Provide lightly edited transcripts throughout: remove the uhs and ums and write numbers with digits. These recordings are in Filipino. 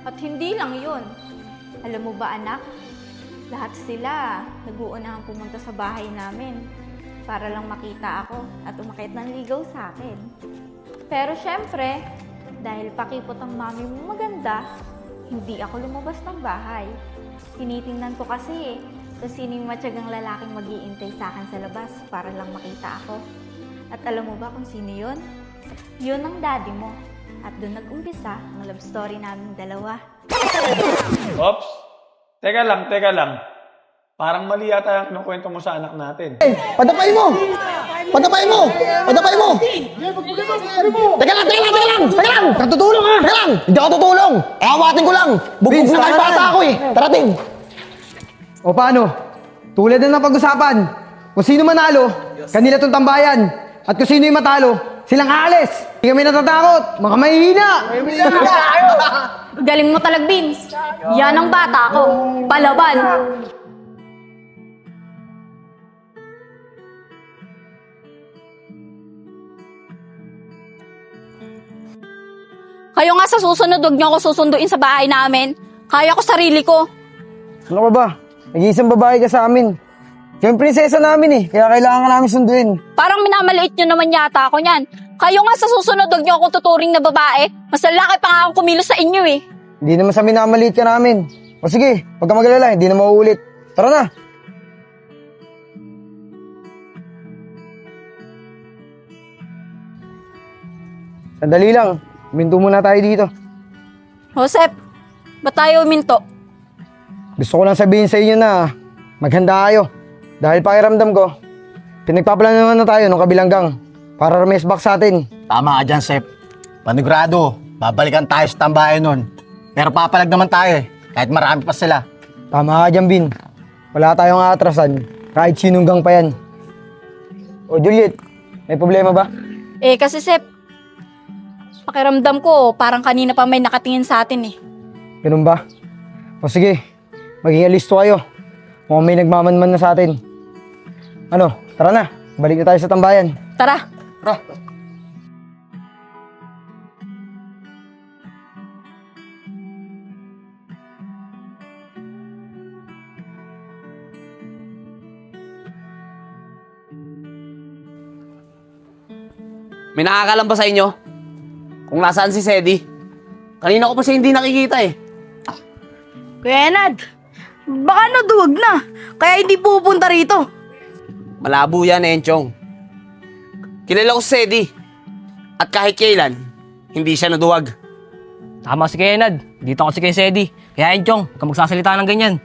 At hindi lang yun. Alam mo ba anak, lahat sila nag-uunahang pumunta sa bahay namin para lang makita ako at umakyat ng ligaw sa akin. Pero syempre, dahil pakipot ang mami mo maganda, hindi ako lumabas ng bahay. Tinitingnan ko kasi kung sino yung matyagang lalaking mag-iintay sa akin sa labas para lang makita ako. At alam mo ba kung sino yun? Yun ang daddy mo. At doon nag-umpisa ang love story naming dalawa. Ops! Teka lang. Parang mali yata ang kinukwento mo sa anak natin. Padapay mo! Padapay mo! Padapay mo! Teka lang! Katutulong ha! Teka lang! Hindi ako tutulong! Awatin ko lang! Bugbog na kayo bata ako eh! Tarating! O paano? Tulad na ng pag-usapan, kung sino manalo, kanila tong tambayan. At kung sino yung matalo, silang aalis. Hindi kami natatakot, mga mahihina. Galing mo talag, Beans. Yan ang bata ko. Palaban. Kayo nga sa susunod, huwag niyo ako susunduin sa bahay namin. Kaya ko sarili ko. Ano ka ba? Nag-iisang babae ka sa amin. Yung prinsesa namin eh, kaya kailangan ka namin sunduin. Parang minamaliit nyo naman yata ako niyan. Kayo nga sa susunod, huwag niyo ako tuturing na babae. Mas lalaki pa nga akong kumilos sa inyo eh. Hindi naman sa minamaliit ka namin. O sige, huwag ka magalala, hindi na mauulit. Tara na! Sandali lang, minto muna tayo dito. Josep, ba't tayo uminto? Gusto ko lang sabihin sa inyo na maghanda kayo. Dahil pakiramdam ko, pinagpaplano na tayo ng kabilang gang para rames back sa atin. Tama ka dyan, Sep. Panigurado, babalikan tayo sa tambayan nun. Pero papalag naman tayo eh, kahit marami pa sila. Tama ka dyan, Bin. Wala tayong aatrasan, kahit sinong gang pa yan. O Juliet, may problema ba? Eh kasi Sep, pakiramdam ko parang kanina pa may nakatingin sa atin eh. Ganun ba? O sige, maging alisto kayo. Mukhang may nagmamanman na sa atin. Ano, tara na. Balik na tayo sa tambayan. Tara! Tara. May nakakalam ba sa inyo? Kung nasaan si Sedi? Kanina ko pa siya hindi nakikita eh. Kuya Enad, baka naduwag na, kaya hindi pupunta rito. Malabo yan, Enchong. Kilala ko si Sedi. At kahit kailan, hindi siya naduwag. Tama si Kenad. Dito ako si kay Sedi. Kaya Enchong, huwag ka magsasalita ng ganyan.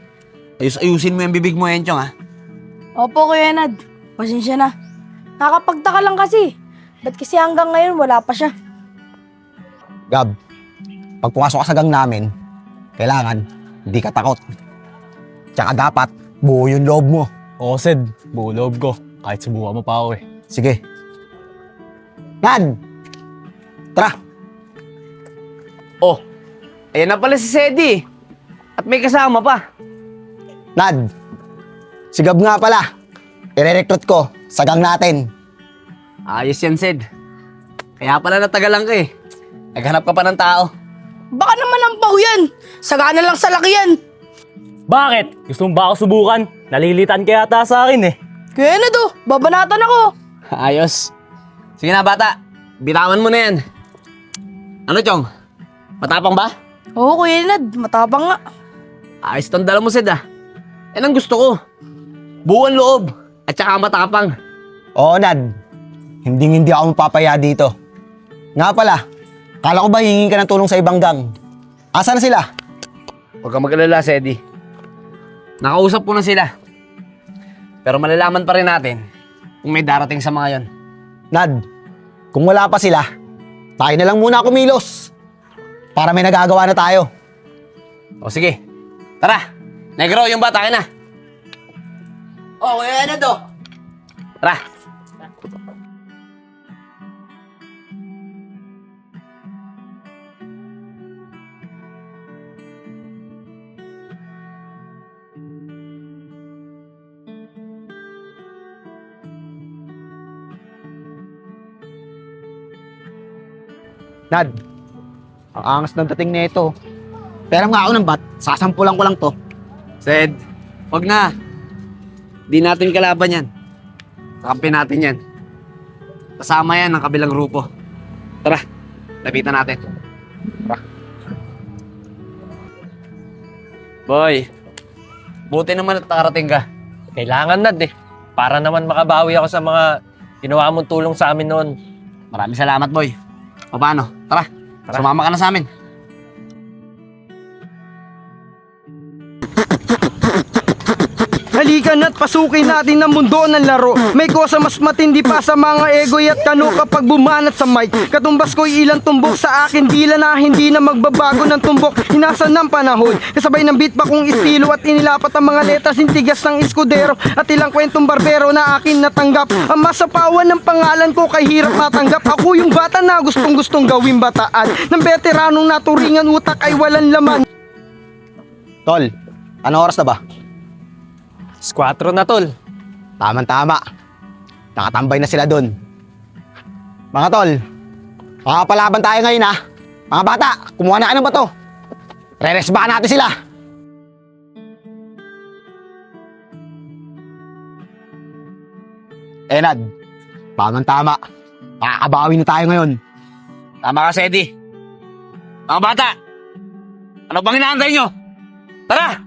Ayusin mo yung bibig mo, Enchong, ha? Opo, Kuya Enad, pasensya na. Nakapagtaka lang kasi, ba't kasi hanggang ngayon wala pa siya? Gab, pag pumasok ka sa gang namin, kailangan hindi ka takot. Tsaka dapat buo yung loob mo. Oo, Sed. Buo loob ko. Kahit subukan mo pa ako eh. Sige. Nad! Tara! Oh, ayan na pala si Sedi. At may kasama pa. Nad! Si Gab nga pala. I-recruit ko sa gang natin. Ayos yan, Sed. Kaya pala natagalan ka eh. Naghanap ka pa ng tao. Baka naman ang baho yan, sagana lang sa laki yan. Bakit? Gusto mo ba ako subukan? Nalilitan ka yata sa akin eh. Kuya Enad babanatan ako. Ayos. Sige na, bata. Bitawan mo na yan. Ano, Chong? Matapang ba? Oo, Kuya Enad, matapang nga. Ayos tong dala mo, Sed, ah. Yan ang gusto ko. Buwan loob. At saka matapang. Oo, Nad. Hindi ako mapapaya dito. Nga pala, kala ko ba hingin ka ng tulong sa ibang gang? Asa na sila? Huwag kang mag-alala, Sedi. Nakausap ko na sila. Pero malalaman pa rin natin kung may darating sa mga yon. Nad, kung wala pa sila, tayo na lang muna kumilos. Para may nagagawa na tayo. O sige, tara. Negro, yung bata, na. Oh, kaya na to. Tara. Nad, ang angas ng dating nito. Pera nga ako ng bat, sasampulan ko lang to. Sed, wag na. Di natin kalaban yan. Kakampi natin yan. Kasama yan ng kabilang grupo. Tara, lapitan natin. Tara. Boy, buti naman at nakarating ka. Kailangan, Nad eh. Para naman makabawi ako sa mga ginawa mong tulong sa amin noon. Maraming salamat, boy. O paano? Tara, sumama ka na sa amin. Halika na't pasukin natin ang mundo ng laro. May kosa mas matindi pa sa mga egoy at kano kapag bumanat sa mic. Katumbas ko'y ilang tumbok sa akin dila na hindi na magbabago ng tumbok. Hinasa ng panahon, kasabay ng beat pa kong estilo at inilapat ang mga letras intigas ng eskudero. At ilang kwentong barbero na akin natanggap. Ang masapawan ng pangalan ko kay hirap matanggap. Ako yung bata na gustong gawing bataan. Ng veteranong naturingan utak ay walang laman. Tol, anong oras na ba? 4 na, tol. Tama-tama. Nakatambay na sila dun. Mga tol, makapalaban tayo ngayon ha. Mga bata, kumuha na kayo ng bato. Re-resbahan natin sila. Nad, tama-tama. Makakabawi na tayo ngayon. Tama ka, Sedi. Mga bata, ano bang inaantay nyo? Tara!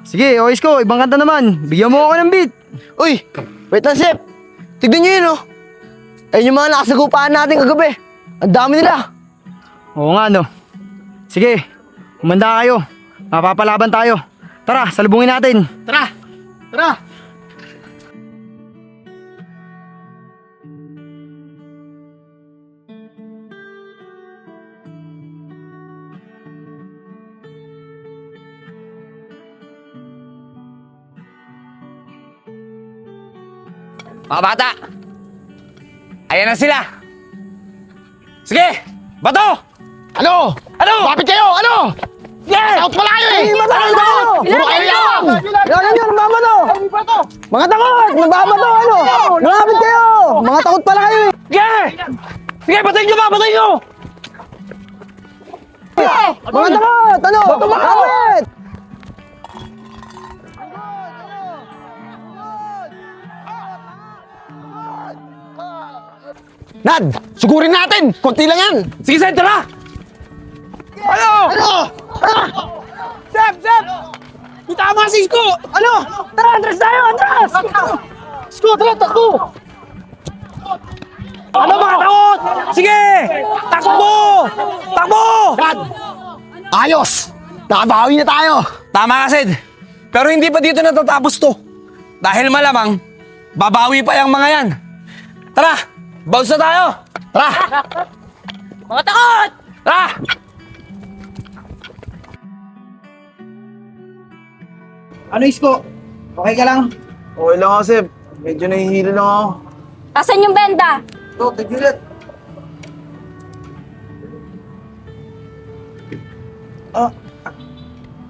Sige, o Isko, ibang kanta naman. Bigyan mo ako ng beat. Uy, wait lang, Sep. Tignan nyo yun, oh. Ayun yung mga nakasagupaan natin kagabi. Ang dami nila. Oo nga, no. Sige, kumanda kayo. Mapapalaban tayo. Tara, salubungin natin. Tara! Tara! Mga bata, ayan na sila. Sige, bato! Ano? Ano? Bakit kayo? Ano? Yeah! Out pala kayo eh! Matalo tayo! Puro kayo lang! Ilan yun, nagbabato! Mga takot! Nagbabato, ano? Malapit kayo! Mga takot pala kayo eh! Sige! Sige, batayin nyo ba? Batayin nyo! Mga takot! Ano? Malapit! Nad, sugurin natin! Kunti lang yan! Sige, Sed, tara! Ano? Sep! Itama si Isko! Ano? Tara, Andres tayo! Andres! Isko, tara, takbo! Ano mga takot? Sige! Takbo! Takbo! Nad! Ayos! Nakabawi na tayo! Tama ka, Sed. Pero hindi pa dito natatapos to. Dahil malamang, babawi pa yung mga yan. Tara! Bounce na tayo! Tara! Mga takot! Tara! Ano, Isko? Okay ka lang? Okay lang ako, Sep. Medyo nahihilo lang ako. Asan yung benda? Ito, tagilit.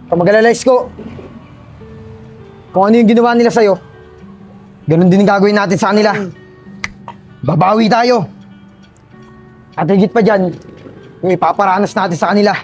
Kung mag-alala, Isko, kung ano yung ginawa nila sa'yo, ganun din ang gagawin natin sa kanila. Babawi tayo. At higit pa dyan, yung ipaparanas natin sa kanila.